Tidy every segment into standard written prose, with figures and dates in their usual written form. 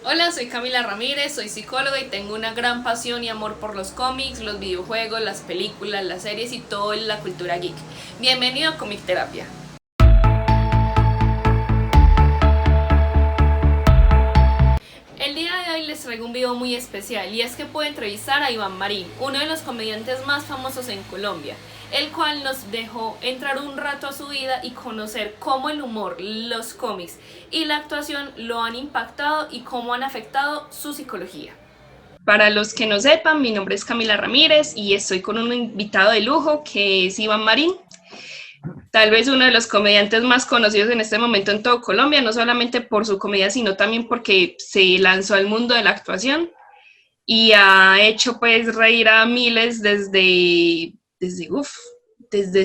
Hola, soy Camila Ramírez, soy psicóloga y tengo una gran pasión y amor por los cómics, los videojuegos, las películas, las series y toda la cultura geek. Bienvenido a Comic Terapia. El día de hoy les traigo un video muy especial y es que puedo entrevistar a Iván Marín, uno de los comediantes más famosos en Colombia, el cual nos dejó entrar un rato a su vida y conocer cómo el humor, los cómics y la actuación lo han impactado y cómo han afectado su psicología. Para los que no sepan, mi nombre es Camila Ramírez y estoy con un invitado de lujo que es Iván Marín, tal vez uno de los comediantes más conocidos en este momento en todo Colombia, no solamente por su comedia, sino también porque se lanzó al mundo de la actuación y ha hecho pues reír a miles desde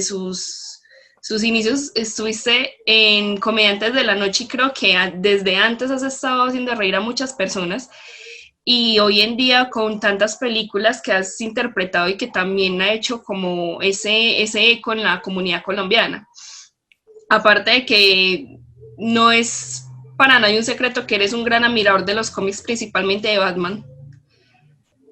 sus inicios. Estuviste en Comediantes de la Noche y creo que desde antes has estado haciendo reír a muchas personas y hoy en día con tantas películas que has interpretado y que también ha hecho como ese eco en la comunidad colombiana. Aparte de que no es para nadie un secreto que eres un gran admirador de los cómics, principalmente de Batman,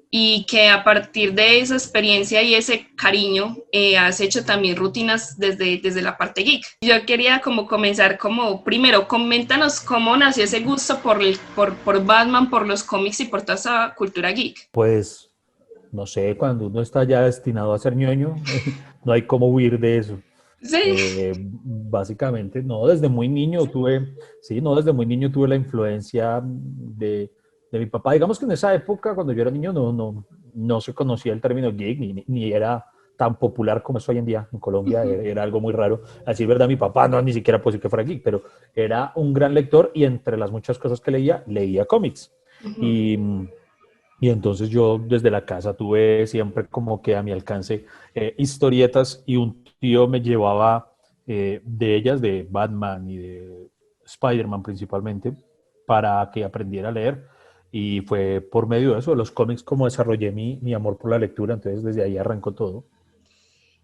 y que a partir de esa experiencia y ese cariño has hecho también rutinas desde la parte geek. Yo quería como comenzar como, primero, coméntanos cómo nació ese gusto por Batman, por los cómics y por toda esa cultura geek. Pues, no sé, cuando uno está ya destinado a ser ñoño, no hay cómo huir de eso. Sí. Básicamente, no, desde muy niño tuve, sí, no, desde muy niño tuve la influencia de mi papá. Digamos que en esa época, cuando yo era niño, no se conocía el término geek, ni era tan popular como es hoy en día en Colombia, era algo muy raro. A decir verdad, mi papá no ni siquiera puede decir que fuera geek, pero era un gran lector y entre las muchas cosas que leía, leía cómics. Uh-huh. Y y entonces yo desde la casa tuve siempre como que a mi alcance historietas y un tío me llevaba de ellas, de Batman y de Spider-Man principalmente, para que aprendiera a leer. Y fue por medio de eso, de los cómics, como desarrollé mi amor por la lectura. Entonces desde ahí arrancó todo.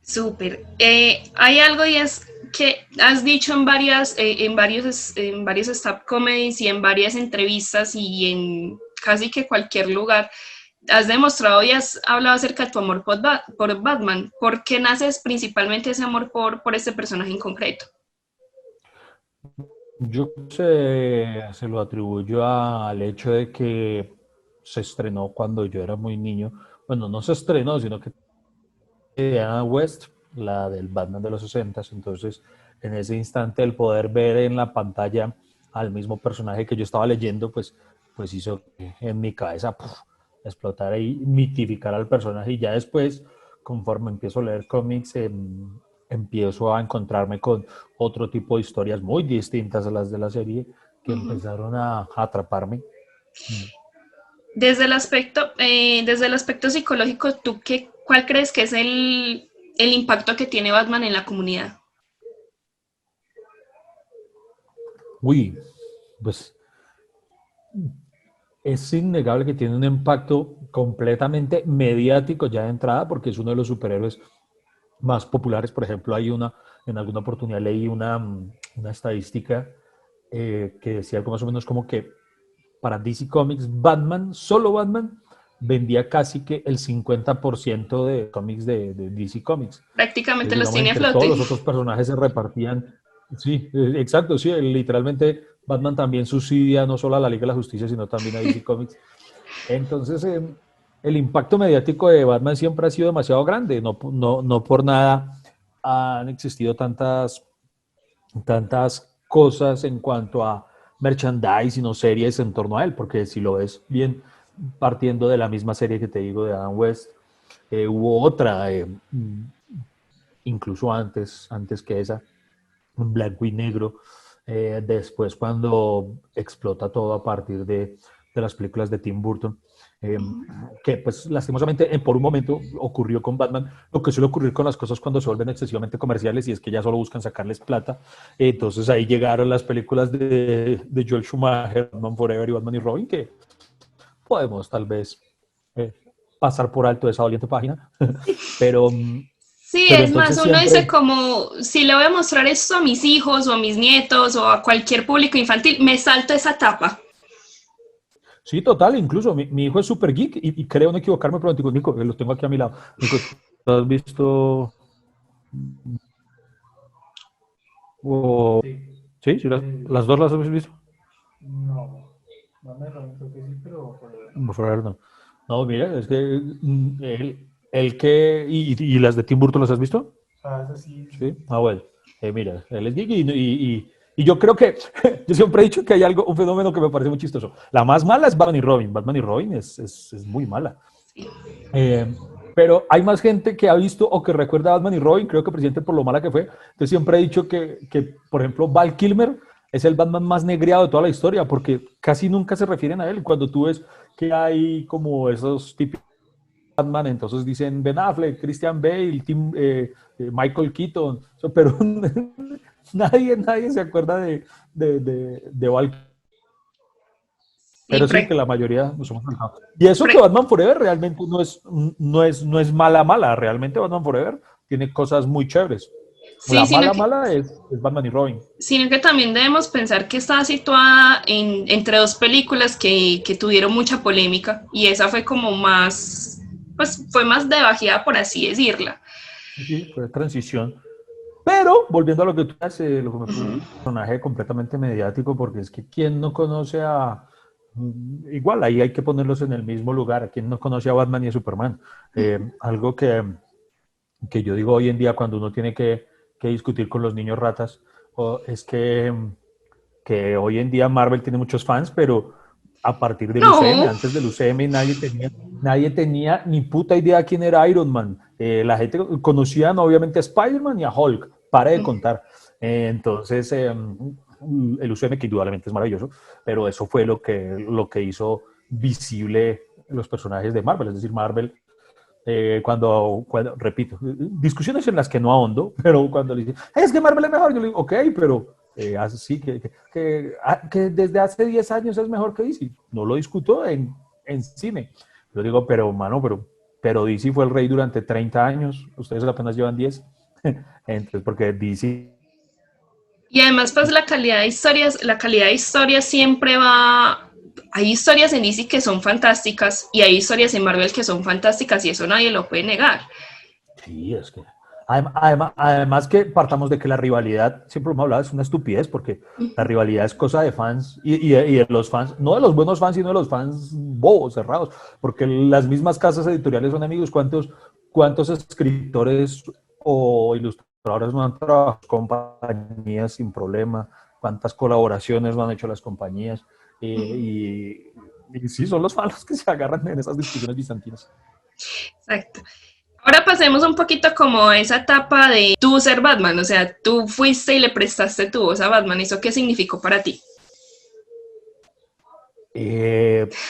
Súper. Hay algo y es que has dicho en varios stand-up comedies y en varias entrevistas y en casi que cualquier lugar, has demostrado y has hablado acerca de tu amor por Batman. ¿Por qué naces principalmente ese amor por este personaje en concreto? Se lo atribuyo al hecho de que se estrenó cuando yo era muy niño. Bueno, no se estrenó, sino que de Adam West, la del Batman de los 60. Entonces, en ese instante, el poder ver en la pantalla al mismo personaje que yo estaba leyendo, pues hizo que en mi cabeza explotar y mitificar al personaje. Y ya después, conforme empiezo a leer cómics, empiezo a encontrarme con otro tipo de historias muy distintas a las de la serie que Uh-huh. empezaron a atraparme. Desde el aspecto psicológico, ¿cuál crees que es el impacto que tiene Batman en la comunidad? Uy, pues es innegable que tiene un impacto completamente mediático ya de entrada, porque es uno de los superhéroes más populares. Por ejemplo, en alguna oportunidad leí una estadística que decía algo más o menos como que para DC Comics, Batman, solo Batman, vendía casi que el 50% de cómics de DC Comics. Prácticamente Entonces, los digamos, tiene a entre todos flote. los otros personajes se repartían. Sí, exacto, sí, literalmente Batman también subsidia no solo a la Liga de la Justicia, sino también a DC Comics. Entonces, el impacto mediático de Batman siempre ha sido demasiado grande. No por nada han existido tantas cosas en cuanto a merchandising o series en torno a él, porque si lo ves bien, partiendo de la misma serie que te digo de Adam West, hubo otra, incluso antes que esa, en blanco y negro. Después, cuando explota todo a partir de las películas de Tim Burton, eh, que pues lastimosamente por un momento ocurrió con Batman, lo que suele ocurrir con las cosas cuando se vuelven excesivamente comerciales y es que ya solo buscan sacarles plata. Entonces ahí llegaron las películas de Joel Schumacher, Batman Forever y Batman y Robin, que podemos tal vez eh, pasar por alto esa doliente página, pero, Sí, pero es más, entonces uno dice siempre. como, si le voy a mostrar esto a mis hijos o a mis nietos o a cualquier público infantil, me salto esa etapa. Sí, total, incluso mi hijo es súper geek y creo no equivocarme, pero digo, Nico, que lo tengo aquí a mi lado. Nico, ¿tú has visto? O, Sí. ¿sí? ¿Sí las dos las has visto? No, no me creo que sí, pero Forever no. No, mira, es que el que. Y las de Tim Burton las has visto? ah, eso sí, Sí. sí. Ah, bueno. Mira, él es geek y yo creo que. Yo siempre he dicho que hay algo, un fenómeno que me parece muy chistoso. La más mala es Batman y Robin. Batman y Robin es muy mala. Sí. Eh, pero hay más gente que ha visto o que recuerda a Batman y Robin, creo que presidente por lo mala que fue. Entonces siempre he dicho por ejemplo, Val Kilmer es el Batman más negreado de toda la historia, porque casi nunca se refieren a él. Cuando tú ves que hay como esos típicos Batman, entonces dicen Ben Affleck, Christian Bale, Michael Keaton, pero nadie se acuerda de Val Kilmer. Sí, Pero sí, que la mayoría nos hemos fijado. Y eso que Batman Forever realmente no es mala. Realmente Batman Forever tiene cosas muy chéveres. sí, La mala es Batman y Robin. sino que también debemos pensar que está situada entre dos películas que tuvieron mucha polémica y esa fue como más, pues fue más debajeada, por así decirla. Sí, fue transición. Pero, volviendo a lo que tú haces, lo que me Uh -huh. un personaje completamente mediático, porque es que quién no conoce a... Igual, ahí hay que ponerlos en el mismo lugar. ¿Quién no conoce a Batman y a Superman? Algo que yo digo hoy en día cuando uno tiene que discutir con los niños ratas, es que hoy en día Marvel tiene muchos fans, pero a partir del UCM, No, antes del UCM nadie tenía ni puta idea quién era Iron Man. La gente conocía obviamente a Spider-Man y a Hulk, para de contar. Entonces, el UCM, que indudablemente es maravilloso, pero eso fue lo que hizo visible los personajes de Marvel, es decir, Marvel repito, discusiones en las que no ahondo, pero cuando le dicen, es que Marvel es mejor, yo le digo, ok, pero así que desde hace 10 años es mejor que DC. No lo discuto en cine. Yo digo, pero mano, pero DC fue el rey durante 30 años, ustedes apenas llevan 10. Entonces, porque DC... y además pues la calidad de historias siempre va, hay historias en DC que son fantásticas y hay historias en Marvel que son fantásticas y eso nadie lo puede negar. Sí, es que. Además que partamos de que la rivalidad, siempre hemos hablado, es una estupidez, porque la rivalidad es cosa de fans y de los fans, no de los buenos fans, sino de los fans bobos, cerrados, porque las mismas casas editoriales son amigos. ¿Cuántos escritores o ilustradores no han trabajado con compañías sin problema? ¿Cuántas colaboraciones no han hecho las compañías? Y sí, son los fans los que se agarran en esas discusiones bizantinas. Exacto. Ahora pasemos un poquito como a esa etapa de tú ser Batman, o sea, tú fuiste y le prestaste tu voz a Batman, ¿eso qué significó para ti?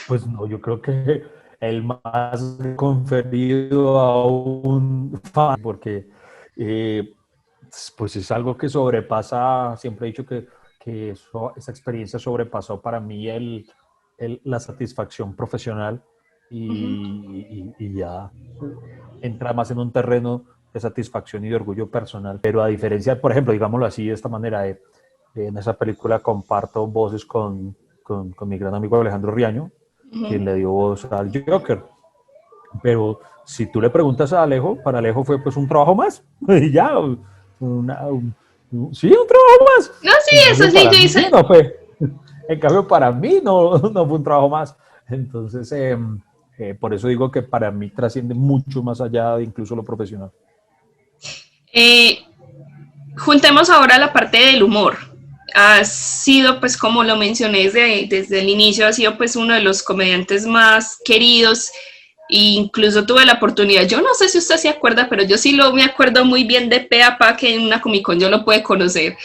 Pues no, yo creo que el más conferido a un fan, porque eh, pues es algo que sobrepasa, siempre he dicho que esa experiencia sobrepasó para mí la satisfacción profesional Uh -huh. y ya entra más en un terreno de satisfacción y de orgullo personal. Pero a diferencia, por ejemplo, digámoslo así, de esta manera, en esa película comparto voces con mi gran amigo Alejandro Riaño, Uh -huh. quien le dio voz al Joker. Pero si tú le preguntas a Alejo, para Alejo fue pues un trabajo más. Y ya, sí, un trabajo más. No, sí, En eso cambio, sí, para yo mí hice. no fue. En cambio, para mí no fue un trabajo más. Entonces, por eso digo que para mí trasciende mucho más allá de incluso lo profesional. Eh, Juntemos ahora la parte del humor. Has sido, pues como lo mencioné desde el inicio, has sido pues uno de los comediantes más queridos e incluso tuve la oportunidad, yo no sé si usted se acuerda, pero yo sí me acuerdo muy bien de pe a pa que en una Comic Con yo lo pude conocer.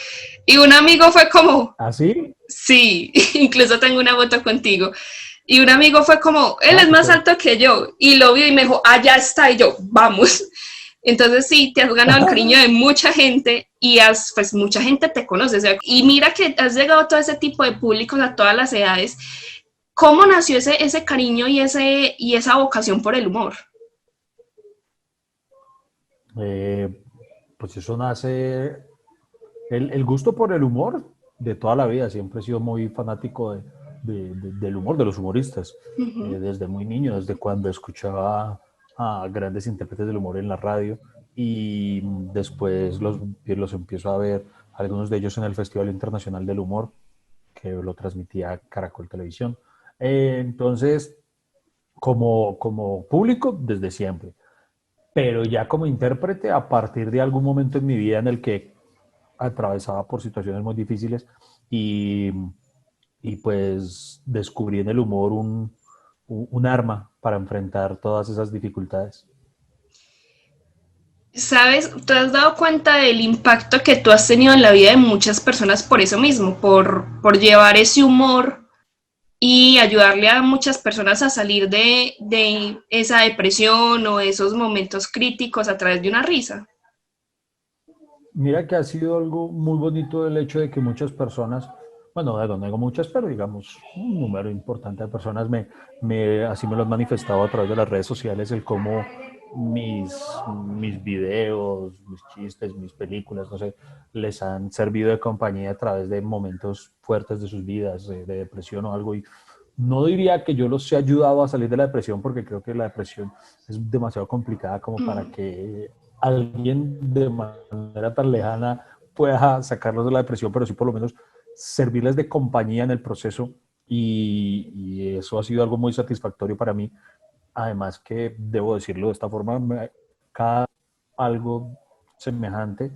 Y un amigo fue como, ¿Así? sí, incluso tengo una foto contigo. Y un amigo fue como, él Ah, es qué más chévere. alto que yo. Y lo vio y me dijo, allá está. Y yo, vamos. Entonces sí, te has ganado el cariño de mucha gente y pues mucha gente te conoce. O sea, y mira que has llegado a todo ese tipo de públicos, a todas las edades. ¿Cómo nació ese cariño y esa vocación por el humor? Eh, pues eso nace, el gusto por el humor de toda la vida. Siempre he sido muy fanático del humor, de los humoristas, Ujú. desde muy niño, desde cuando escuchaba a grandes intérpretes del humor en la radio y después los empiezo a ver, algunos de ellos en el Festival Internacional del Humor, que lo transmitía Caracol Televisión. Entonces, como público, desde siempre, pero ya como intérprete, a partir de algún momento en mi vida en el que atravesaba por situaciones muy difíciles y, y pues descubrí en el humor un arma para enfrentar todas esas dificultades. ¿Sabes? ¿Te has dado cuenta del impacto que tú has tenido en la vida de muchas personas por eso mismo, por llevar ese humor y ayudarle a muchas personas a salir de esa depresión o esos momentos críticos a través de una risa? Mira que ha sido algo muy bonito el hecho de que muchas personas, bueno, no digo muchas, pero digamos un número importante de personas así me lo han manifestado a través de las redes sociales, el cómo mis videos, mis chistes, mis películas, no sé, les han servido de compañía a través de momentos fuertes de sus vidas, de depresión o algo. Y no diría que yo los he ayudado a salir de la depresión, porque creo que la depresión es demasiado complicada como para Mm. que alguien de manera tan lejana pueda sacarlos de la depresión, pero sí por lo menos servirles de compañía en el proceso y eso ha sido algo muy satisfactorio para mí. Además que, debo decirlo de esta forma, cada algo semejante,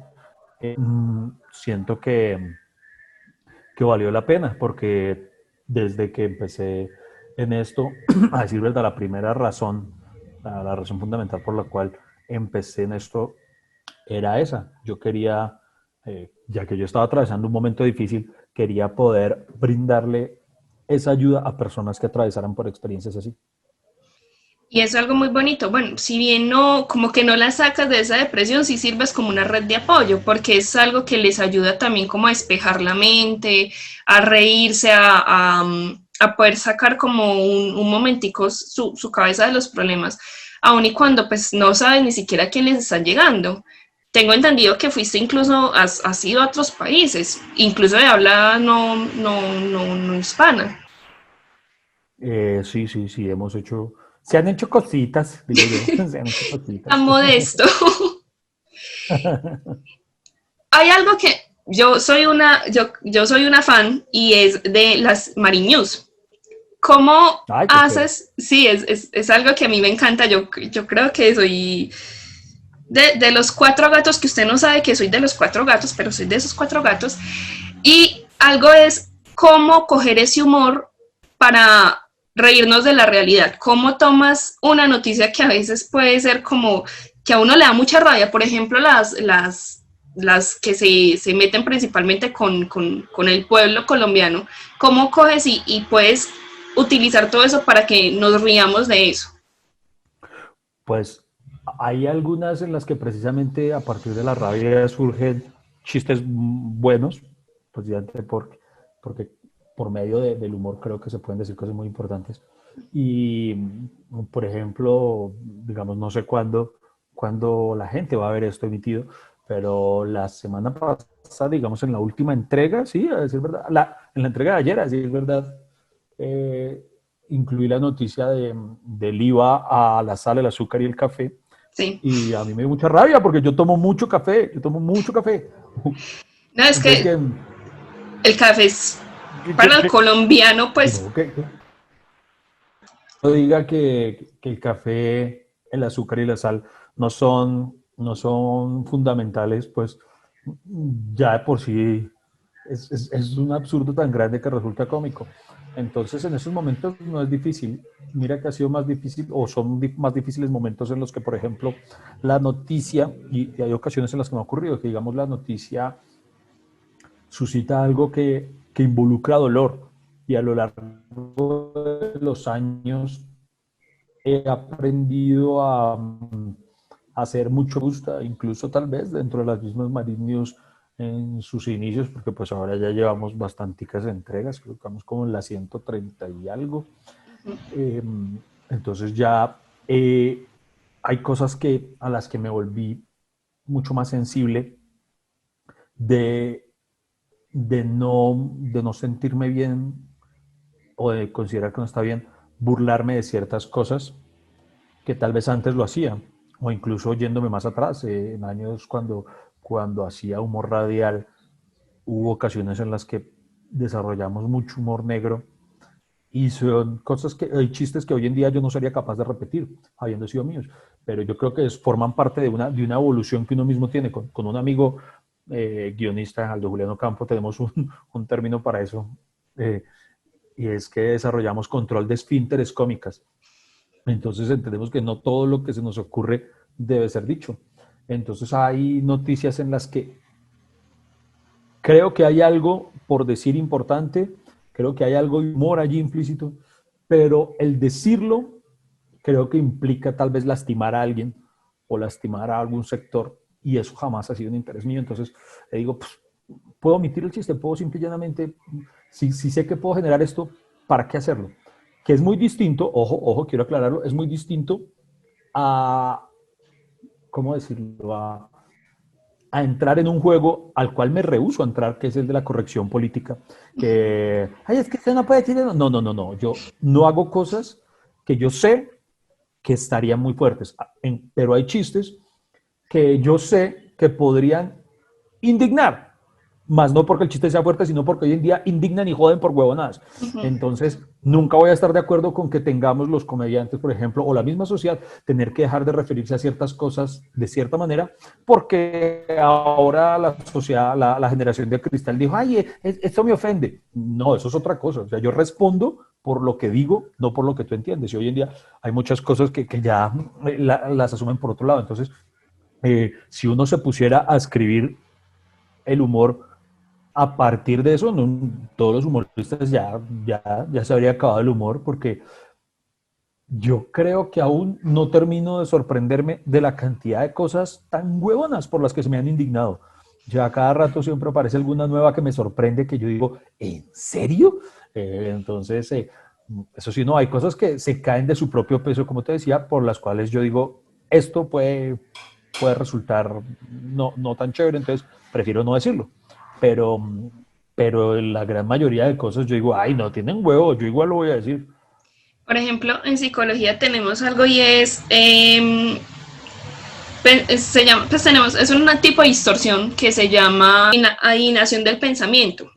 siento que valió la pena, porque desde que empecé en esto, a decir verdad, la primera razón, la razón fundamental por la cual empecé en esto era esa. Yo quería, ya que yo estaba atravesando un momento difícil, quería poder brindarle esa ayuda a personas que atravesaran por experiencias así. Y eso es algo muy bonito. Bueno, si bien no, como que no la sacas de esa depresión, sí sirves como una red de apoyo, porque es algo que les ayuda también como a despejar la mente, a reírse, a poder sacar como un momentico su cabeza de los problemas, aun y cuando pues no sabes ni siquiera a quién les están llegando. Tengo entendido que fuiste incluso, has ido a otros países, incluso de habla no hispana. Sí, sí, sí, se han hecho cositas, digo yo, se han hecho Tan cositas. modesto. Hay algo que yo soy una fan y es de las Marinews. ¿Cómo Ay, qué chévere. haces? Sí, es algo que a mí me encanta. Yo creo que soy de los cuatro gatos, que usted no sabe que soy de los cuatro gatos, pero soy de esos cuatro gatos. Y algo es cómo coger ese humor para reírnos de la realidad. ¿Cómo tomas una noticia que a veces puede ser como que a uno le da mucha rabia? Por ejemplo, las que se meten principalmente con el pueblo colombiano. ¿Cómo coges y puedes utilizar todo eso para que nos riamos de eso? Pues hay algunas en las que precisamente a partir de la rabia surgen chistes buenos, precisamente porque por medio del humor creo que se pueden decir cosas muy importantes. Y, por ejemplo, digamos, no sé cuándo la gente va a ver esto emitido, pero la semana pasada, digamos, en la última entrega, sí, a decir verdad, en la entrega de ayer, a decir verdad, eh, incluí la noticia del IVA a la sal, el azúcar y el café. Sí. Y a mí me dio mucha rabia porque yo tomo mucho café, yo tomo mucho café. No, es Entonces, que el café es para el que colombiano, pues no, que no diga que el café, el azúcar y la sal no son fundamentales, pues ya de por sí es un absurdo tan grande que resulta cómico. Entonces, en esos momentos no es difícil. Mira que ha sido más difícil, o son más difíciles momentos en los que, por ejemplo, la noticia, y hay ocasiones en las que me ha ocurrido, que digamos la noticia suscita algo que involucra dolor. Y a lo largo de los años he aprendido a ser mucho gusta, incluso tal vez dentro de las mismas Marine News en sus inicios, porque pues ahora ya llevamos bastanticas entregas, creo que estamos como en la 130 y algo. Eh, entonces ya hay cosas a las que me volví mucho más sensible de, de no sentirme bien o de considerar que no está bien burlarme de ciertas cosas que tal vez antes lo hacía, o incluso yéndome más atrás, en años cuando hacía humor radial, hubo ocasiones en las que desarrollamos mucho humor negro y son cosas que, hay chistes que hoy en día yo no sería capaz de repetir, habiendo sido míos, pero yo creo que forman parte de una evolución que uno mismo tiene. Con un amigo guionista, Aldo Juliano Campo, tenemos un término para eso, eh, y es que desarrollamos control de esfínteres cómicas. Entonces entendemos que no todo lo que se nos ocurre debe ser dicho. Entonces hay noticias en las que creo que hay algo por decir importante, creo que hay algo de humor allí implícito, pero el decirlo creo que implica tal vez lastimar a alguien o lastimar a algún sector, y eso jamás ha sido un interés mío. Entonces le digo, pues, puedo omitir el chiste, puedo simple y llanamente, si sé que puedo generar esto, ¿para qué hacerlo? Que es muy distinto, ojo, quiero aclararlo, es muy distinto a, ¿cómo decirlo? A entrar en un juego al cual me rehúso a entrar, que es el de la corrección política. Que, ay, es que usted no puede decir eso. No, no, no, no. Yo no hago cosas que yo sé que estarían muy fuertes, pero hay chistes que yo sé que podrían indignar, más no porque el chiste sea fuerte, sino porque hoy en día indignan y joden por huevonadas. Ujú. Entonces, nunca voy a estar de acuerdo con que tengamos los comediantes, por ejemplo, o la misma sociedad, tener que dejar de referirse a ciertas cosas de cierta manera, porque ahora la sociedad, la generación de cristal dijo, ay, esto me ofende. No, eso es otra cosa. O sea, yo respondo por lo que digo, no por lo que tú entiendes. Y hoy en día hay muchas cosas que ya las asumen por otro lado. Entonces, si uno se pusiera a escribir el humor a partir de eso, no, todos los humoristas ya se habría acabado el humor, porque yo creo que aún no termino de sorprenderme de la cantidad de cosas tan huevonas por las que se me han indignado. Ya cada rato siempre aparece alguna nueva que me sorprende, que yo digo, ¿en serio? Entonces, eso sí, no, hay cosas que se caen de su propio peso, como te decía, por las cuales yo digo, esto puede resultar no tan chévere, entonces prefiero no decirlo. Pero, pero en la gran mayoría de cosas yo digo, ay, no tienen huevo, yo igual lo voy a decir. Por ejemplo, en psicología tenemos algo y es, se llama, pues tenemos, es un tipo de distorsión que se llama alienación del pensamiento.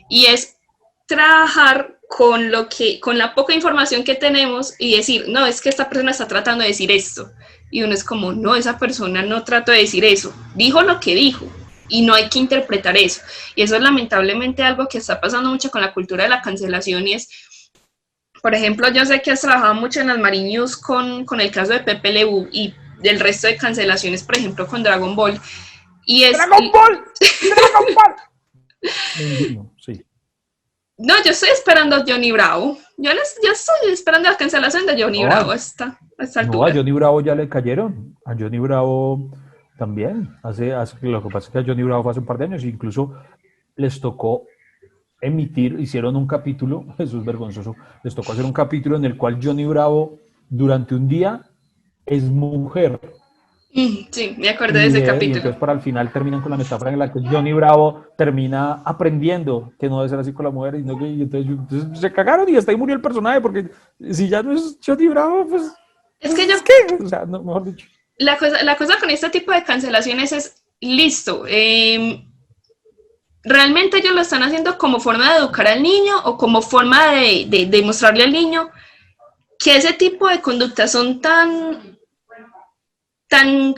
Y es trabajar con la poca información que tenemos y decir, no, es que esta persona está tratando de decir esto. Y uno es como, no, esa persona no trató de decir eso, dijo lo que dijo. Y no hay que interpretar eso. Y eso es lamentablemente algo que está pasando mucho con la cultura de la cancelación y es, por ejemplo, yo sé que has trabajado mucho en las Marinews con el caso de Pepe Lebu y del resto de cancelaciones, por ejemplo, con Dragon Ball. Y es... ¡Dragon Ball! ¡Dragon Ball! Me indigno, sí. No, yo estoy esperando a Johnny Bravo. Yo estoy esperando la cancelación de Johnny Bravo a esta No, a altura. Johnny Bravo ya le cayeron. A Johnny Bravo también. Lo que pasa es que a Johnny Bravo fue hace un par de años, incluso les tocó hicieron un capítulo, eso es vergonzoso, les tocó hacer un capítulo en el cual Johnny Bravo durante un día es mujer. Sí, me acordé de ese Y capítulo. entonces para el final terminan con la metáfora en la que Johnny Bravo termina aprendiendo que no debe ser así con la mujer, y entonces se cagaron y hasta ahí murió el personaje, porque si ya no es Johnny Bravo, pues Es que yo, ¿qué? O sea, no, mejor dicho. la cosa con este tipo de cancelaciones es, listo, realmente ellos lo están haciendo como forma de educar al niño o como forma de mostrarle al niño que ese tipo de conductas son tan,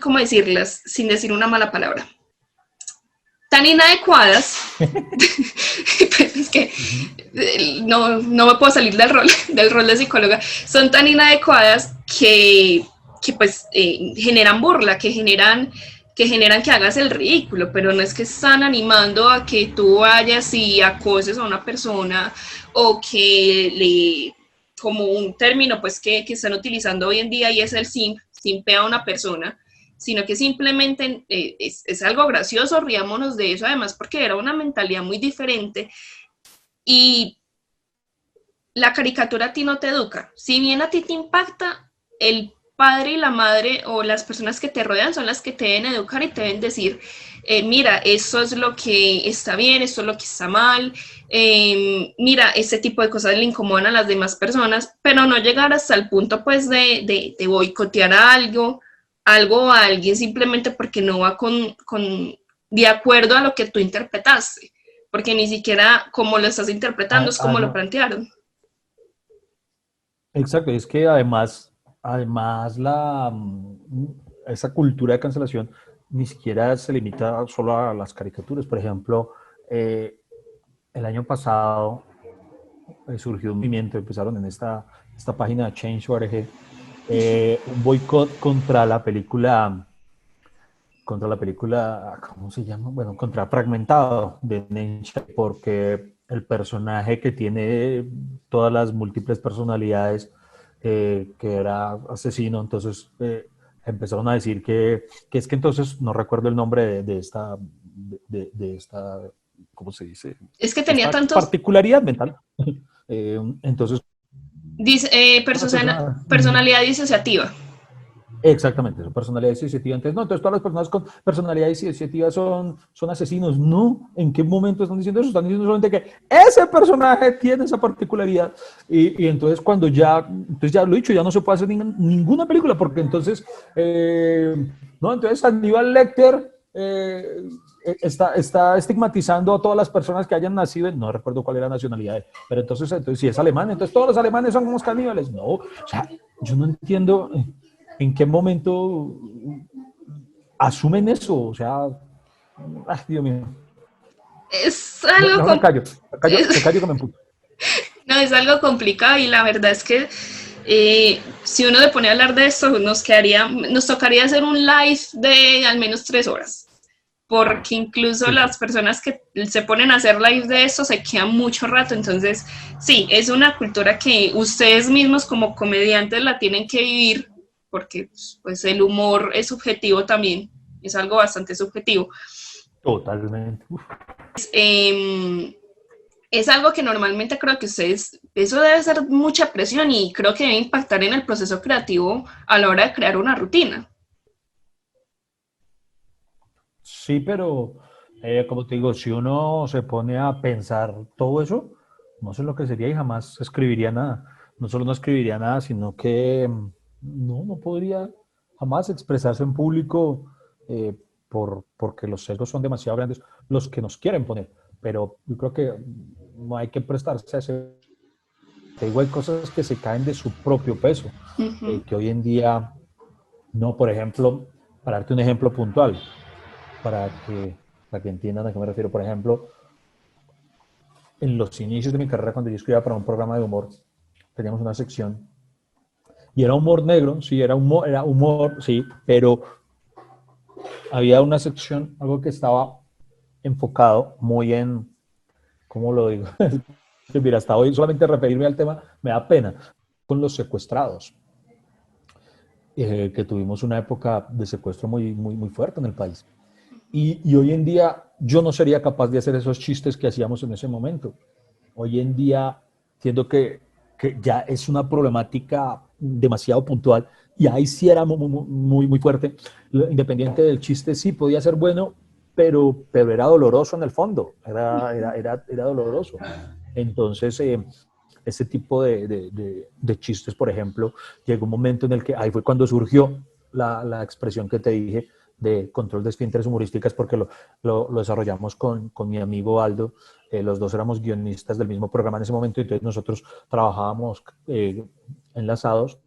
¿cómo decirlas? Sin decir una mala palabra. Tan inadecuadas, pues es que no me puedo salir del rol de psicóloga, son tan inadecuadas que pues generan burla, que generan que hagas el ridículo, pero no es que están animando a que tú vayas y acoses a una persona o que como un término pues que están utilizando hoy en día y es el simpea a una persona, sino que simplemente es algo gracioso, riámonos de eso, además porque era una mentalidad muy diferente y la caricatura a ti no te educa. Si bien a ti te impacta, el padre y la madre o las personas que te rodean son las que te deben educar y te deben decir mira, eso es lo que está bien, esto es lo que está mal, mira, este tipo de cosas le incomodan a las demás personas, pero no llegar hasta el punto pues de boicotear a algo o a alguien simplemente porque no va de acuerdo a lo que tú interpretaste, porque ni siquiera como lo estás interpretando es como lo Además, plantearon. exacto, es que además esa cultura de cancelación ni siquiera se limita solo a las caricaturas. Por ejemplo, eh, el año pasado surgió un movimiento, empezaron en esta página Change.org, un boicot contra la película, ¿cómo se llama? Bueno, contra Fragmentado de Nencha, porque el personaje que tiene todas las múltiples personalidades, que era asesino, entonces empezaron a decir que es que entonces, no recuerdo el nombre de esta, ¿cómo se dice? Es que tenía Esta tantos, particularidad mental. Entonces, personalidad disociativa. exactamente, su personalidad disociativa. Entonces, no, entonces todas las personas con personalidad disociativa son asesinos. No, ¿en qué momento están diciendo eso? Están diciendo solamente que ese personaje tiene esa particularidad. Y entonces cuando entonces ya lo he dicho, ya no se puede hacer ninguna película, porque entonces, no, entonces Aníbal Lecter está estigmatizando a todas las personas que hayan nacido, no recuerdo cuál era la nacionalidad, pero entonces si es alemán, entonces todos los alemanes son como caníbales. No, o sea, yo no entiendo en qué momento asumen eso, o sea, ay, Dios mío. Es algo, Mejor me callo que me emputo. no, es algo complicado y la verdad es que si uno le pone a hablar de esto, nos tocaría hacer un live de al menos 3 horas, porque incluso Sí, sí. las personas que se ponen a hacer live de esto se quedan mucho rato, entonces sí, es una cultura que ustedes mismos como comediantes la tienen que vivir, porque pues el humor es subjetivo también, es algo bastante subjetivo. Totalmente. Uf. Eh, es algo que normalmente creo que ustedes, eso debe ser mucha presión y creo que debe impactar en el proceso creativo a la hora de crear una rutina. Sí, pero como te digo, si uno se pone a pensar todo eso, no sé lo que sería y jamás escribiría nada. No solo no escribiría nada, sino que no podría jamás expresarse en público, porque los sesgos son demasiado grandes, los que nos quieren poner. Pero yo creo que no hay que prestarse a ese. Te digo, hay cosas que se caen de su propio peso, Uh -huh. que hoy en día no, por ejemplo, para darte un ejemplo puntual, para que entiendan a qué me refiero. Por ejemplo, en los inicios de mi carrera, cuando yo escribía para un programa de humor, teníamos una sección y era humor negro, sí, era humor, sí, pero había una sección, algo que estaba enfocado muy en, ¿cómo lo digo? Mira, hasta hoy solamente referirme al tema me da pena, con los secuestrados, que tuvimos una época de secuestro muy fuerte en el país. Y hoy en día yo no sería capaz de hacer esos chistes que hacíamos en ese momento. Hoy en día entiendo que ya es una problemática demasiado puntual y ahí sí era muy fuerte. Independiente del chiste, sí podía ser bueno, pero era doloroso en el fondo, era doloroso. Entonces, ese tipo de chistes, por ejemplo, llegó un momento en el que ahí fue cuando surgió la expresión que te dije de control de esfínteres humorísticas, porque lo desarrollamos con mi amigo Aldo. Los dos éramos guionistas del mismo programa en ese momento, y entonces nosotros trabajábamos enlazados,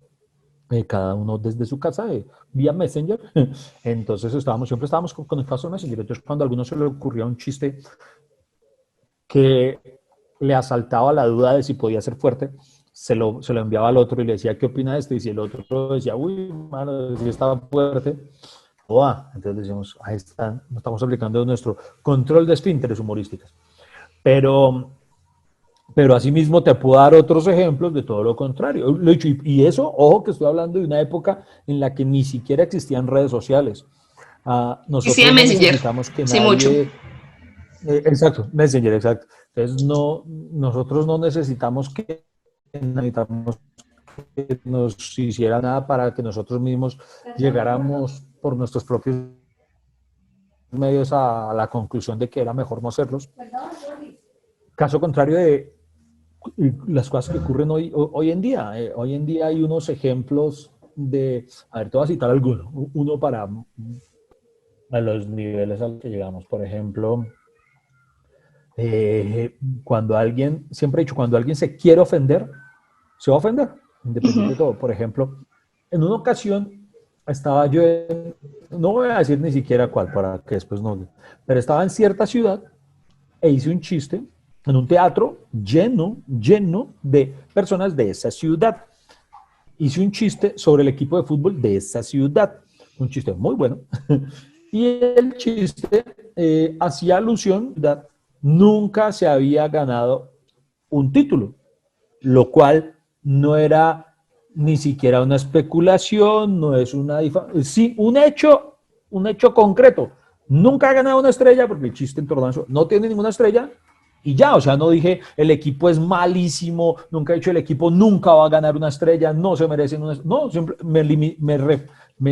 cada uno desde su casa, vía Messenger. Entonces siempre estábamos conectados al Messenger. Entonces, cuando a alguno se le ocurría un chiste que le asaltaba la duda de si podía ser fuerte, se lo enviaba al otro y le decía, ¿qué opina de esto? Y si el otro decía, uy, mano, si estaba fuerte, entonces decimos, ahí está, estamos aplicando nuestro control de esfínteres humorísticas. Pero, pero asimismo te puedo dar otros ejemplos de todo lo contrario. Lo dicho, y eso, ojo, que estoy hablando de una época en la que ni siquiera existían redes sociales. Y sí, de Nosotros no Messenger, necesitamos que sí mucho. nadie. Exacto, Messenger, exacto. Entonces, nosotros no necesitamos que nos hiciera nada para que nosotros mismos llegáramos por nuestros propios medios a la conclusión de que era mejor no hacerlos. Caso contrario de las cosas que ocurren hoy en día. Hoy en día hay unos ejemplos de, a ver, te voy a citar alguno, uno para a los niveles a los que llegamos. Por ejemplo, cuando alguien, siempre he dicho, cuando alguien se quiere ofender, se va a ofender, independiente de todo. Por ejemplo, en una ocasión estaba yo no voy a decir ni siquiera cuál, para que después no, pero estaba en cierta ciudad e hice un chiste en un teatro lleno de personas de esa ciudad. Hice un chiste sobre el equipo de fútbol de esa ciudad, un chiste muy bueno, y el chiste hacía alusión a nunca se había ganado un título, lo cual no era ni siquiera una especulación, no es una sí, un hecho concreto. Nunca ha ganado una estrella, porque el chiste en torno a eso no tiene ninguna estrella, y ya, o sea, no dije el equipo es malísimo, nunca he dicho el equipo nunca va a ganar una estrella, no se merecen una estrella, no, siempre me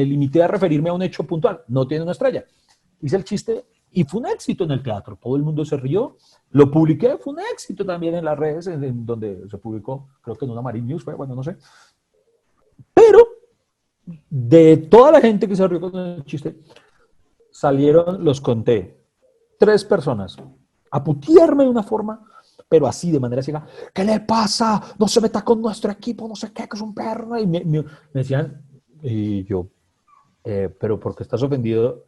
limité a referirme a un hecho puntual, no tiene una estrella. Hice el chiste y fue un éxito en el teatro, todo el mundo se rió, lo publiqué, fue un éxito también en las redes, en donde se publicó, creo que en una Marine News fue, bueno, no sé. Pero de toda la gente que se rió con el chiste, salieron, los conté, 3 personas a putearme de una forma, pero así, de manera ciega. ¿Qué le pasa? No se meta con nuestro equipo, no sé qué, que es un perro. Y me decían, y yo, pero ¿por qué estás ofendido?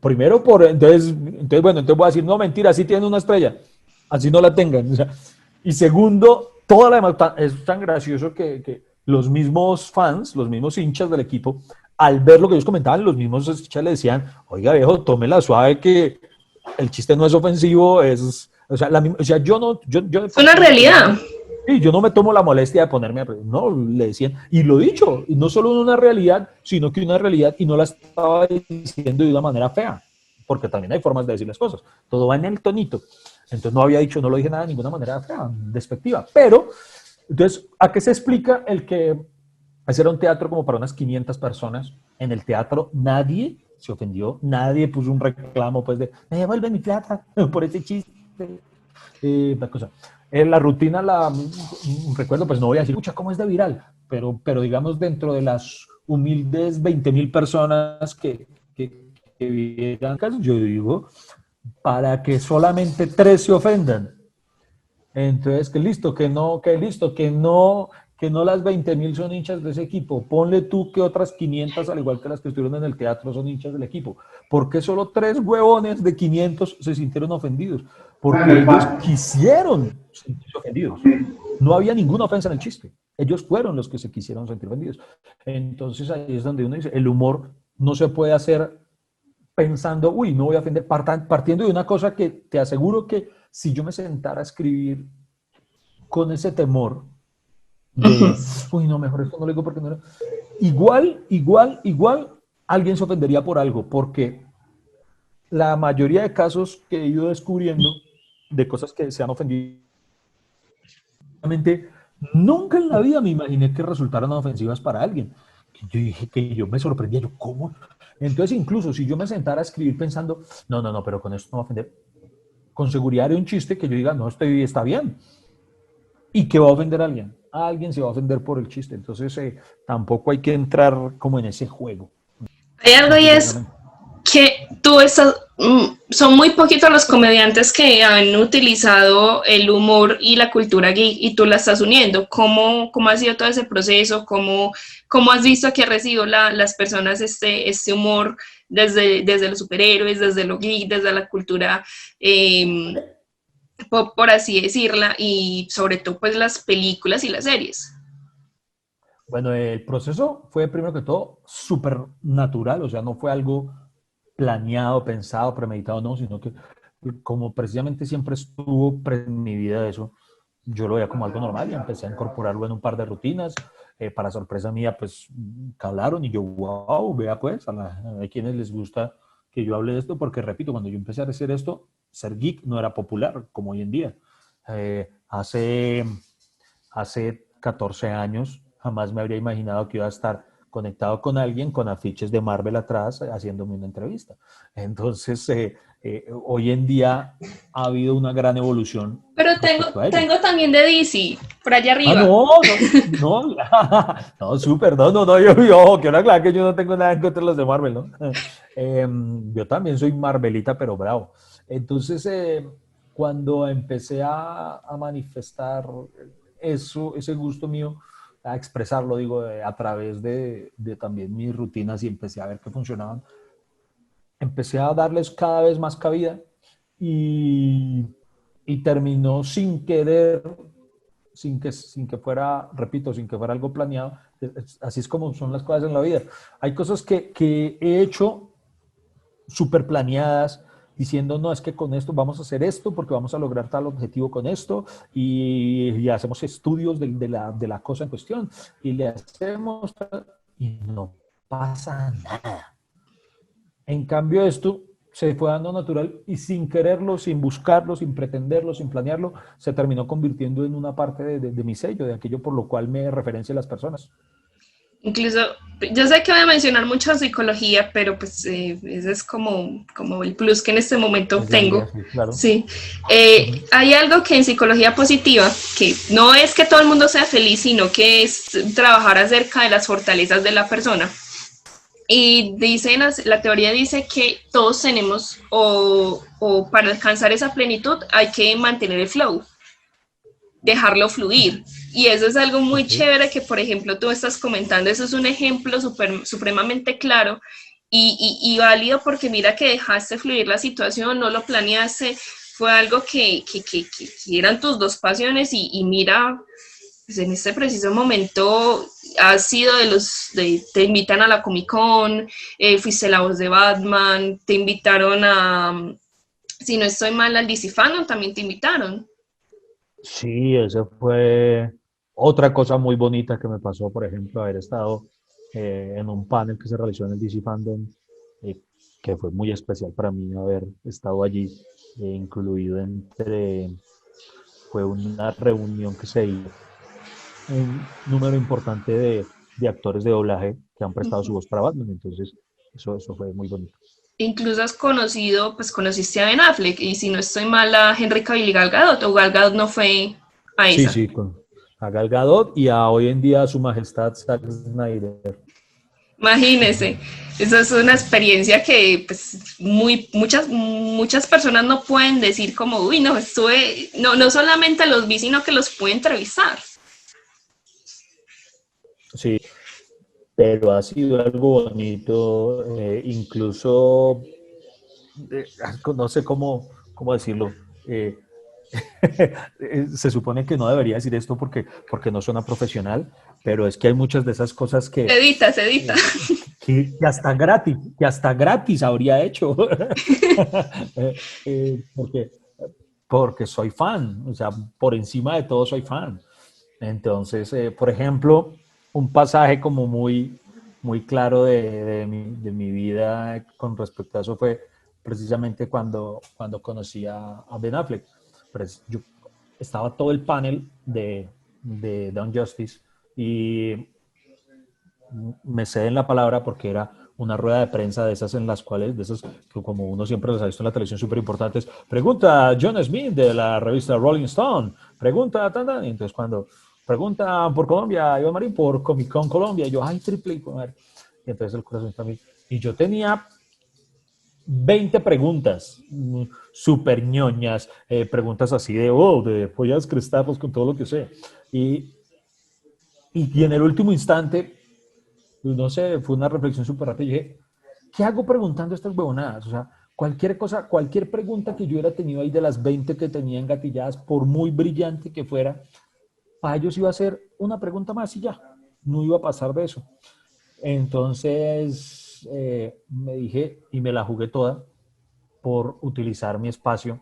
Primero entonces, bueno, entonces voy a decir, no, mentira, sí tiene una estrella, así no la tengan. O sea, y segundo, toda la demás, es tan gracioso que los mismos fans, los mismos hinchas del equipo, al ver lo que ellos comentaban, los mismos hinchas le decían, oiga viejo, tómela suave que el chiste no es ofensivo, es, o sea, o sea yo no, yo Es una realidad. sí, yo no me tomo la molestia de ponerme a... No, le decían, y lo he dicho, y no solo una realidad, sino que una realidad, y no la estaba diciendo de una manera fea, porque también hay formas de decir las cosas, todo va en el tonito. Entonces no había dicho, no lo dije nada de ninguna manera fea, despectiva, pero, entonces, ¿a qué se explica el que hacer un teatro como para unas 500 personas? En el teatro nadie se ofendió, nadie puso un reclamo, pues, de, me devuelve mi plata por ese chiste, la cosa. La rutina, recuerdo, pues no voy a decir, pucha, ¿cómo es de viral? Pero digamos, dentro de las humildes 20.000 personas que vieran casos, yo digo, para que solamente 3 se ofendan. Entonces, que no las 20.000 son hinchas de ese equipo. Ponle tú que otras 500, al igual que las que estuvieron en el teatro, son hinchas del equipo. ¿Por qué solo 3 huevones de 500 se sintieron ofendidos? Porque ellos quisieron sentirse ofendidos. No había ninguna ofensa en el chiste. Ellos fueron los que se quisieron sentir ofendidos. Entonces ahí es donde uno dice, el humor no se puede hacer pensando, uy, no voy a ofender, partiendo de una cosa que te aseguro que si yo me sentara a escribir con ese temor de, uy, no, mejor esto no lo digo porque no. Igual, alguien se ofendería por algo, porque la mayoría de casos que he ido descubriendo de cosas que se han ofendido, realmente nunca en la vida me imaginé que resultaran ofensivas para alguien. Yo dije que yo me sorprendía, yo, ¿cómo? Entonces, incluso si yo me sentara a escribir pensando, no, pero con esto no va a ofender, con seguridad haré un chiste que yo diga, no, está bien. ¿Y que va a ofender a alguien? A alguien se va a ofender por el chiste. Entonces, tampoco hay que entrar como en ese juego. Hay algo y es que tú estás, son muy poquitos los comediantes que han utilizado el humor y la cultura geek y tú la estás uniendo. ¿Cómo ha sido todo ese proceso? ¿Cómo has visto que recibido las personas este humor desde los superhéroes, desde lo geek, desde la cultura, por así decirla, y sobre todo pues las películas y las series? Bueno, el proceso fue primero que todo súper natural, o sea, no fue algo planeado, pensado, premeditado, no, sino que como precisamente siempre estuvo en mi vida eso, yo lo veía como algo normal y empecé a incorporarlo en un par de rutinas. Para sorpresa mía, pues calaron y yo, wow, vea pues, a quienes les gusta que yo hable de esto, porque repito, cuando yo empecé a hacer esto, ser geek no era popular como hoy en día. Hace 14 años jamás me habría imaginado que iba a estar conectado con alguien con afiches de Marvel atrás haciéndome una entrevista. Entonces, hoy en día ha habido una gran evolución Pero respecto a ello. tengo también de DC, por allá Ah, arriba. no, no, súper, no, yo quiero aclarar que yo no tengo nada en contra de los de Marvel, ¿no? Yo también soy Marvelita, pero bravo. Entonces, cuando empecé a manifestar ese gusto mío, a expresarlo, digo, a través de también mis rutinas y empecé a ver que funcionaban, empecé a darles cada vez más cabida y, y terminó sin querer, sin que fuera, repito, sin que fuera algo planeado. Así es como son las cosas en la vida. Hay cosas que he hecho súper planeadas, diciendo, no, es que con esto vamos a hacer esto porque vamos a lograr tal objetivo con esto y hacemos estudios de la cosa en cuestión y le hacemos y no pasa nada. En cambio, esto se fue dando natural y sin quererlo, sin buscarlo, sin pretenderlo, sin planearlo, se terminó convirtiendo en una parte de mi sello, de aquello por lo cual me referencian las personas. Incluso, yo sé que voy a mencionar mucho psicología, pero pues ese es como el plus que en este momento Es la idea, tengo. sí, claro. Sí. Uh-huh. Hay algo que en psicología positiva, que no es que todo el mundo sea feliz, sino que es trabajar acerca de las fortalezas de la persona. Y dicen, la teoría dice que todos tenemos, o para alcanzar esa plenitud hay que mantener el flow, dejarlo fluir. Y eso es algo muy chévere que, por ejemplo, tú estás comentando. Eso es un ejemplo supremamente claro y válido, porque mira que dejaste fluir la situación, no lo planeaste, fue algo que eran tus dos pasiones y mira, pues en este preciso momento has sido te invitan a la Comic Con, fuiste la voz de Batman, te invitaron si no estoy mal, al DC Fandom también te invitaron. Sí, eso fue otra cosa muy bonita que me pasó, por ejemplo, haber estado en un panel que se realizó en el DC Fandom, que fue muy especial para mí haber estado allí, incluido fue una reunión que se hizo, un número importante de actores de doblaje que han prestado su voz para Batman, entonces eso fue muy bonito. Incluso pues conociste a Ben Affleck, y si no estoy mal, a Henry Cavill y Gal Gadot, o Gal Gadot no fue a Sí, esa. sí, con a Gal Gadot y a hoy en día a su majestad Zack Snyder. Imagínese, eso es una experiencia que pues muchas personas no pueden decir como, uy, no, no solamente los vi, sino que los pude entrevistar. Sí, pero ha sido algo bonito, incluso, no sé cómo decirlo, se supone que no debería decir esto porque no suena profesional, pero es que hay muchas de esas cosas Se edita. que hasta gratis habría hecho, porque, porque soy fan, o sea, por encima de todo soy fan. Entonces, por ejemplo, un pasaje como muy claro de mi vida con respecto a eso fue precisamente cuando conocí a Ben Affleck. Pues yo estaba todo el panel de Don Justice y me ceden la palabra porque era una rueda de prensa de esas en las cuales, de esas que como uno siempre los ha visto en la televisión súper importantes, pregunta John Smith de la revista Rolling Stone, pregunta tan, y entonces cuando pregunta por Colombia, Iván Marín por Comic Con Colombia, y yo, ay, triple, y entonces el corazón también, y yo tenía 20 preguntas, súper ñoñas, preguntas así de pollas crestapos con todo lo que sé, y en el último instante, no sé, fue una reflexión súper rápida. Y dije, ¿qué hago preguntando estas huevonadas? O sea, cualquier cosa, cualquier pregunta que yo hubiera tenido ahí de las 20 que tenía engatilladas, por muy brillante que fuera, para ellos iba a ser una pregunta más y ya, no iba a pasar de eso. Entonces me dije y me la jugué toda por utilizar mi espacio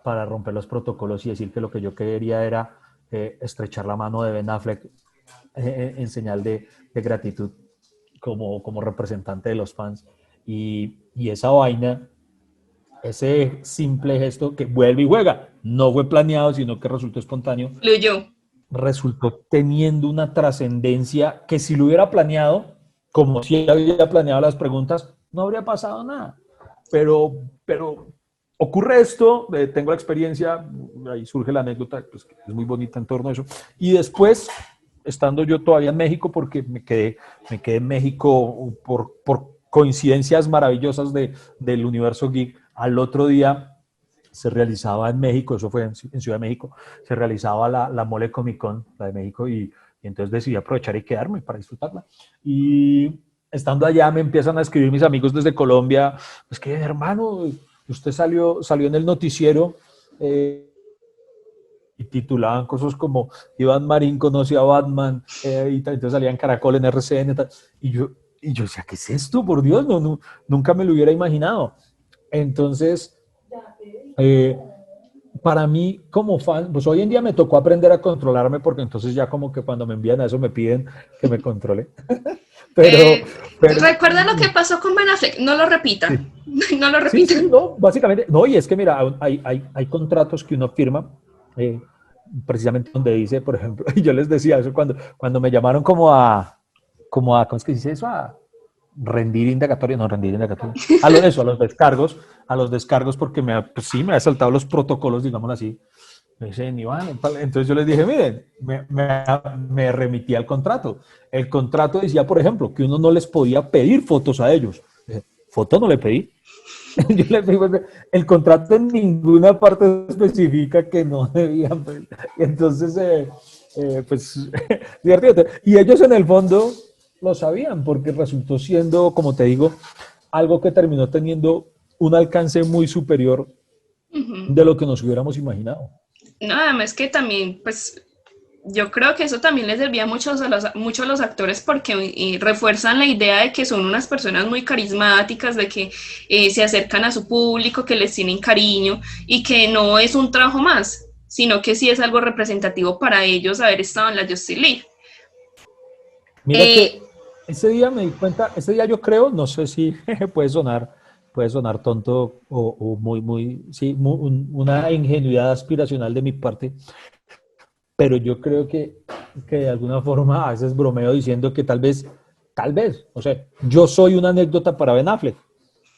para romper los protocolos y decir que lo que yo quería era estrechar la mano de Ben Affleck en señal de gratitud como representante de los fans. Y esa vaina, ese simple gesto que vuelve y juega, no fue planeado, sino que resultó espontáneo, Fluyó. resultó teniendo una trascendencia que si lo hubiera planeado, como si había planeado las preguntas, no habría pasado nada. Pero ocurre esto, tengo la experiencia, ahí surge la anécdota, pues, que es muy bonita en torno a eso. Y después, estando yo todavía en México, porque me quedé en México por coincidencias maravillosas del universo geek, al otro día se realizaba en México, eso fue en Ciudad de México, se realizaba la Mole Comic Con, la de México, y entonces decidí aprovechar y quedarme para disfrutarla. Y estando allá me empiezan a escribir mis amigos desde Colombia, pues que hermano, usted salió en el noticiero, y titulaban cosas como Iván Marín conoció a Batman, entonces salía en Caracol, en RCN, tal, y yo decía, ¿qué es esto? Por Dios, nunca me lo hubiera imaginado. Entonces, eh, para mí como fan, pues hoy en día me tocó aprender a controlarme porque entonces ya como que cuando me envían a eso me piden que me controle. pero, pero ¿Recuerda lo que pasó con Ben Affleck? No lo repita. sí, No lo sí, repita. sí, no, básicamente, no, y es que mira, hay contratos que uno firma, eh, precisamente donde dice, por ejemplo, y yo les decía eso cuando me llamaron ¿cómo es que dice eso? A rendir indagatorio, no, rendir indagatorio, a los descargos porque pues sí, me ha saltado los protocolos, digámoslo así. Me dicen, Iván, entonces yo les dije, miren, me remití al contrato. El contrato decía, por ejemplo, que uno no les podía pedir fotos a ellos. Foto no le pedí. Yo le digo, el contrato en ninguna parte especifica que no debían. Entonces, pues, divertido. Y ellos en el fondo lo sabían, porque resultó siendo, como te digo, algo que terminó teniendo un alcance muy superior de lo que nos hubiéramos imaginado. No, además que también, pues, yo creo que eso también les servía mucho a los actores porque refuerzan la idea de que son unas personas muy carismáticas, de que se acercan a su público, que les tienen cariño y que no es un trabajo más, sino que sí es algo representativo para ellos haber estado en la Justice League. Mira que ese día me di cuenta, ese día yo creo, no sé si puede sonar tonto o sí, una ingenuidad aspiracional de mi parte, pero yo creo que de alguna forma a veces bromeo diciendo que tal vez, o sea, yo soy una anécdota para Ben Affleck.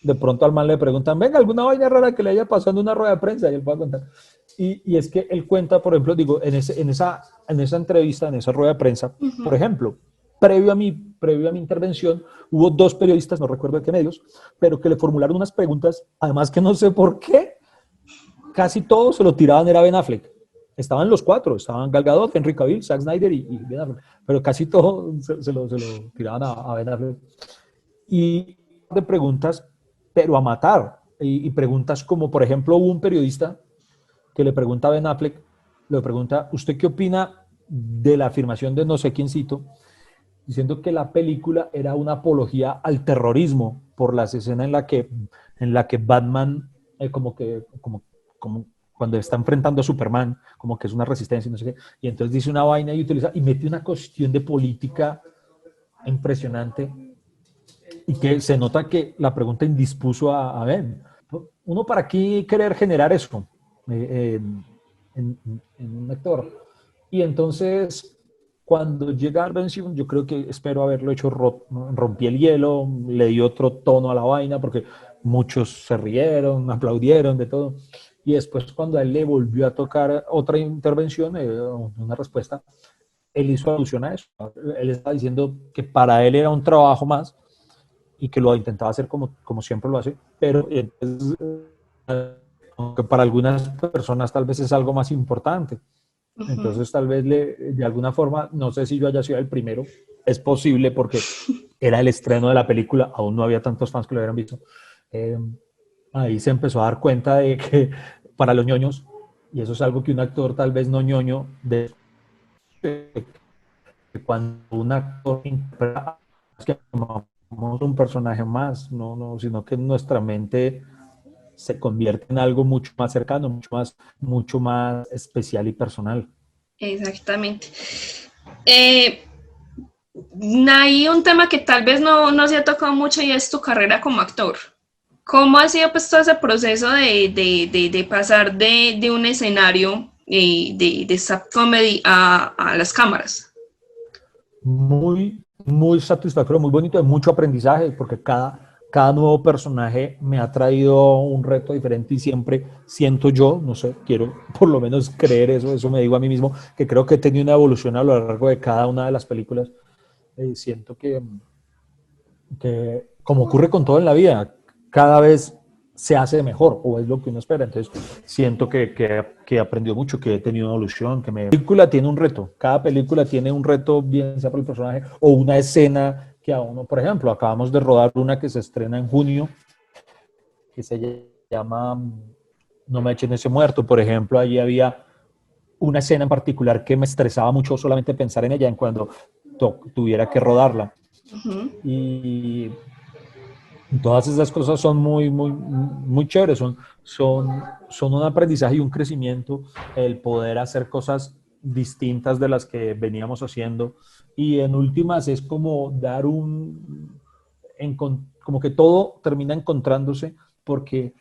De pronto al man le preguntan, venga, alguna vaina rara que le haya pasado en una rueda de prensa, y él va a contar. Y es que él cuenta, por ejemplo, digo, en esa entrevista, en esa rueda de prensa, por ejemplo, previo a mi intervención, hubo dos periodistas, no recuerdo de qué medios, pero que le formularon unas preguntas, además que no sé por qué, casi todos se lo tiraban era Ben Affleck. Estaban los cuatro, estaban Gal Gadot, Henry Cavill, Zack Snyder y Ben Affleck, pero casi todos se lo tiraban a Ben Affleck. Y de preguntas, pero a matar. Y preguntas como, por ejemplo, hubo un periodista que le pregunta a Ben Affleck, le pregunta, ¿usted qué opina de la afirmación de no sé quiéncito, diciendo que la película era una apología al terrorismo por las escenas en la que Batman, como cuando está enfrentando a Superman, como que es una resistencia y no sé qué, y entonces dice una vaina y mete una cuestión de política impresionante y que se nota que la pregunta indispuso a Ben. Uno, ¿para qué querer generar eso en un actor? Y entonces, cuando llega Arbenzion, yo creo que espero haberlo hecho, rompí el hielo, le di otro tono a la vaina, porque muchos se rieron, aplaudieron, de todo. Y después, cuando a él le volvió a tocar otra intervención, una respuesta, él hizo alusión a eso. Él estaba diciendo que para él era un trabajo más y que lo intentaba hacer como siempre lo hace, pero aunque para algunas personas tal vez es algo más importante. Entonces tal vez de alguna forma, no sé si yo haya sido el primero, es posible porque era el estreno de la película, aún no había tantos fans que lo hubieran visto. Ahí se empezó a dar cuenta de que para los ñoños, y eso es algo que un actor tal vez no ñoño, de que cuando un actor interpreta, es que somos un personaje más, no, sino que nuestra mente se convierte en algo mucho más cercano, mucho más especial y personal. Exactamente. Hay un tema que tal vez no se ha tocado mucho y es tu carrera como actor. ¿Cómo ha sido pues todo ese proceso de pasar de un escenario de stand-up comedy a las cámaras? muy, muy satisfactorio, muy bonito, de mucho aprendizaje, porque cada nuevo personaje me ha traído un reto diferente y siempre siento yo, no sé, quiero por lo menos creer eso me digo a mí mismo, que creo que he tenido una evolución a lo largo de cada una de las películas. Siento que, como ocurre con todo en la vida, cada vez se hace mejor, o es lo que uno espera. Entonces, siento que he aprendido mucho, que he tenido una evolución, que me... Cada película tiene un reto, cada película tiene un reto, bien sea por el personaje, o una escena que a uno, por ejemplo, acabamos de rodar una que se estrena en junio, que se llama No me echen ese muerto, por ejemplo, allí había una escena en particular que me estresaba mucho solamente pensar en ella en cuando tuviera que rodarla. Ujú. Y todas esas cosas son muy, muy, muy chéveres, son un aprendizaje y un crecimiento, el poder hacer cosas distintas de las que veníamos haciendo. Y en últimas es como dar como que todo termina encontrándose, porque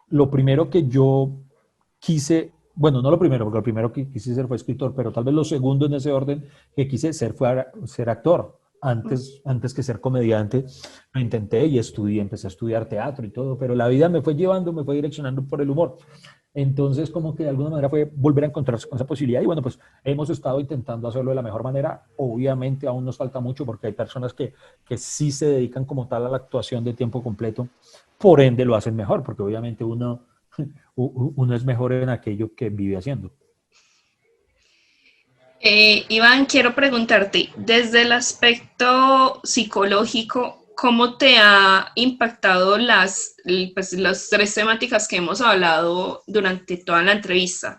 lo primero que yo quise, bueno, no lo primero, porque lo primero que quise ser fue escritor, pero tal vez lo segundo en ese orden que quise ser fue ser actor. Antes que ser comediante, lo intenté y estudié, empecé a estudiar teatro y todo, pero la vida me fue llevando, me fue direccionando por el humor. Entonces, como que de alguna manera fue volver a encontrarse con esa posibilidad y bueno, pues hemos estado intentando hacerlo de la mejor manera. Obviamente aún nos falta mucho porque hay personas que sí se dedican como tal a la actuación de tiempo completo, por ende lo hacen mejor, porque obviamente uno es mejor en aquello que vive haciendo. Iván, quiero preguntarte, desde el aspecto psicológico, ¿cómo te ha impactado pues, las tres temáticas que hemos hablado durante toda la entrevista?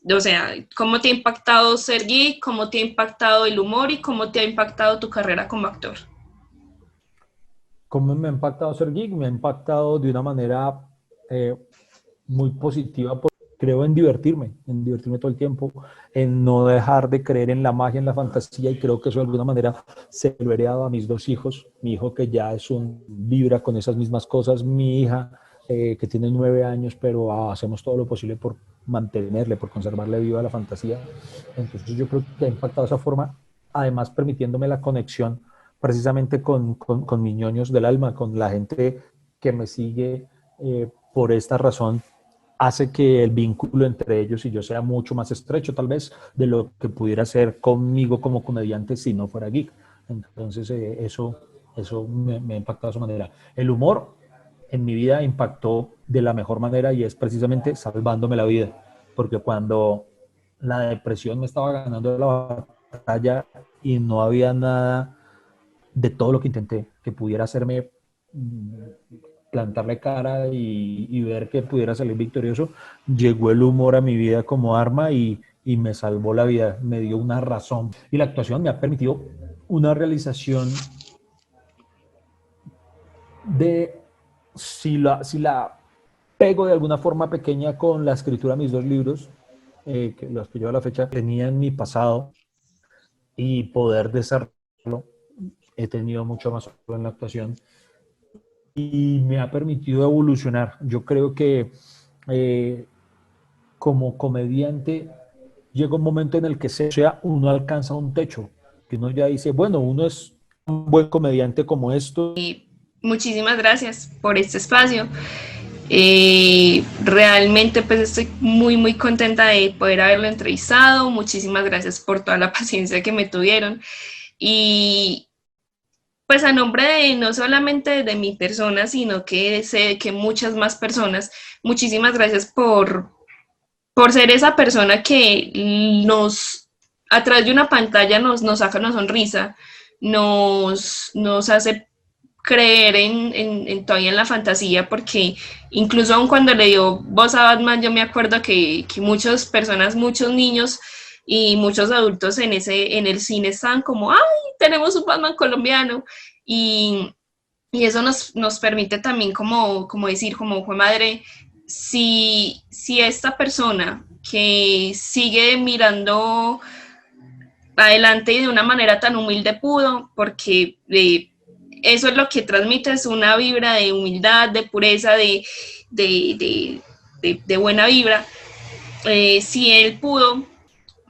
O sea, ¿cómo te ha impactado ser geek? ¿Cómo te ha impactado el humor? ¿Y cómo te ha impactado tu carrera como actor? ¿Cómo me ha impactado ser geek? Me ha impactado de una manera eh, muy positiva. Creo en divertirme todo el tiempo, en no dejar de creer en la magia, en la fantasía, y creo que eso de alguna manera se lo he heredado a mis dos hijos. Mi hijo que ya vibra con esas mismas cosas, mi hija que tiene 9 años, pero hacemos todo lo posible por mantenerle, por conservarle viva la fantasía. Entonces yo creo que ha impactado de esa forma, además permitiéndome la conexión precisamente con mis ñoños del alma, con la gente que me sigue por esta razón, hace que el vínculo entre ellos y yo sea mucho más estrecho, tal vez, de lo que pudiera ser conmigo como comediante si no fuera geek. Entonces, eso me ha impactado de esa manera. El humor en mi vida impactó de la mejor manera y es precisamente salvándome la vida, porque cuando la depresión me estaba ganando la batalla y no había nada de todo lo que intenté que pudiera hacerme plantarle cara y ver que pudiera salir victorioso, llegó el humor a mi vida como arma y me salvó la vida, me dio una razón. Y la actuación me ha permitido una realización de, si la pego de alguna forma pequeña con la escritura de mis dos libros, que los que yo a la fecha tenía en mi pasado, y poder desarrollarlo, he tenido mucho más en la actuación y me ha permitido evolucionar. Yo creo que eh, como comediante llega un momento en el que sea uno alcanza un techo, que uno ya dice, bueno, uno es un buen comediante como esto. Muchísimas gracias por este espacio. Realmente pues estoy muy muy contenta de poder haberlo entrevistado. Muchísimas gracias por toda la paciencia que me tuvieron. Y pues a nombre de no solamente de mi persona, sino que sé que muchas más personas, muchísimas gracias por ser esa persona que a través de una pantalla nos saca una sonrisa, nos hace creer todavía en la fantasía, porque incluso aun cuando le dio voz a Batman, yo me acuerdo que muchas personas, muchos niños y muchos adultos en el cine estaban como, ¡ay, tenemos un Batman colombiano! Y, y eso nos permite también como decir, como fue madre, si esta persona que sigue mirando adelante y de una manera tan humilde pudo, porque eso es lo que transmite, es una vibra de humildad, de pureza, de buena vibra. Si él pudo,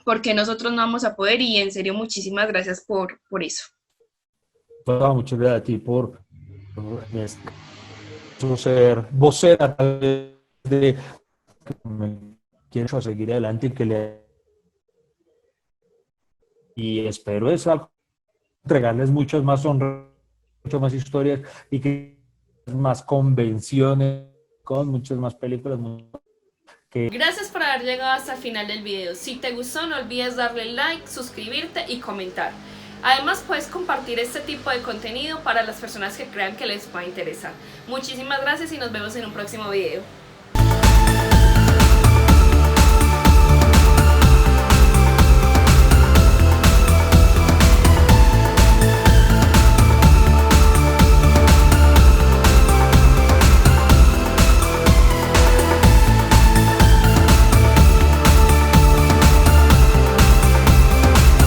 porque nosotros no vamos a poder, y en serio muchísimas gracias por eso. Bueno, muchas gracias a ti por en este caso, ser vocera tal vez, de que me quiero seguir adelante y espero eso, entregarles muchas más sonrisas, muchas más historias y que más convenciones con muchas más películas. Gracias por haber llegado hasta el final del video. Si te gustó, no olvides darle like, suscribirte y comentar. Además, puedes compartir este tipo de contenido para las personas que crean que les pueda interesar. Muchísimas gracias y nos vemos en un próximo video.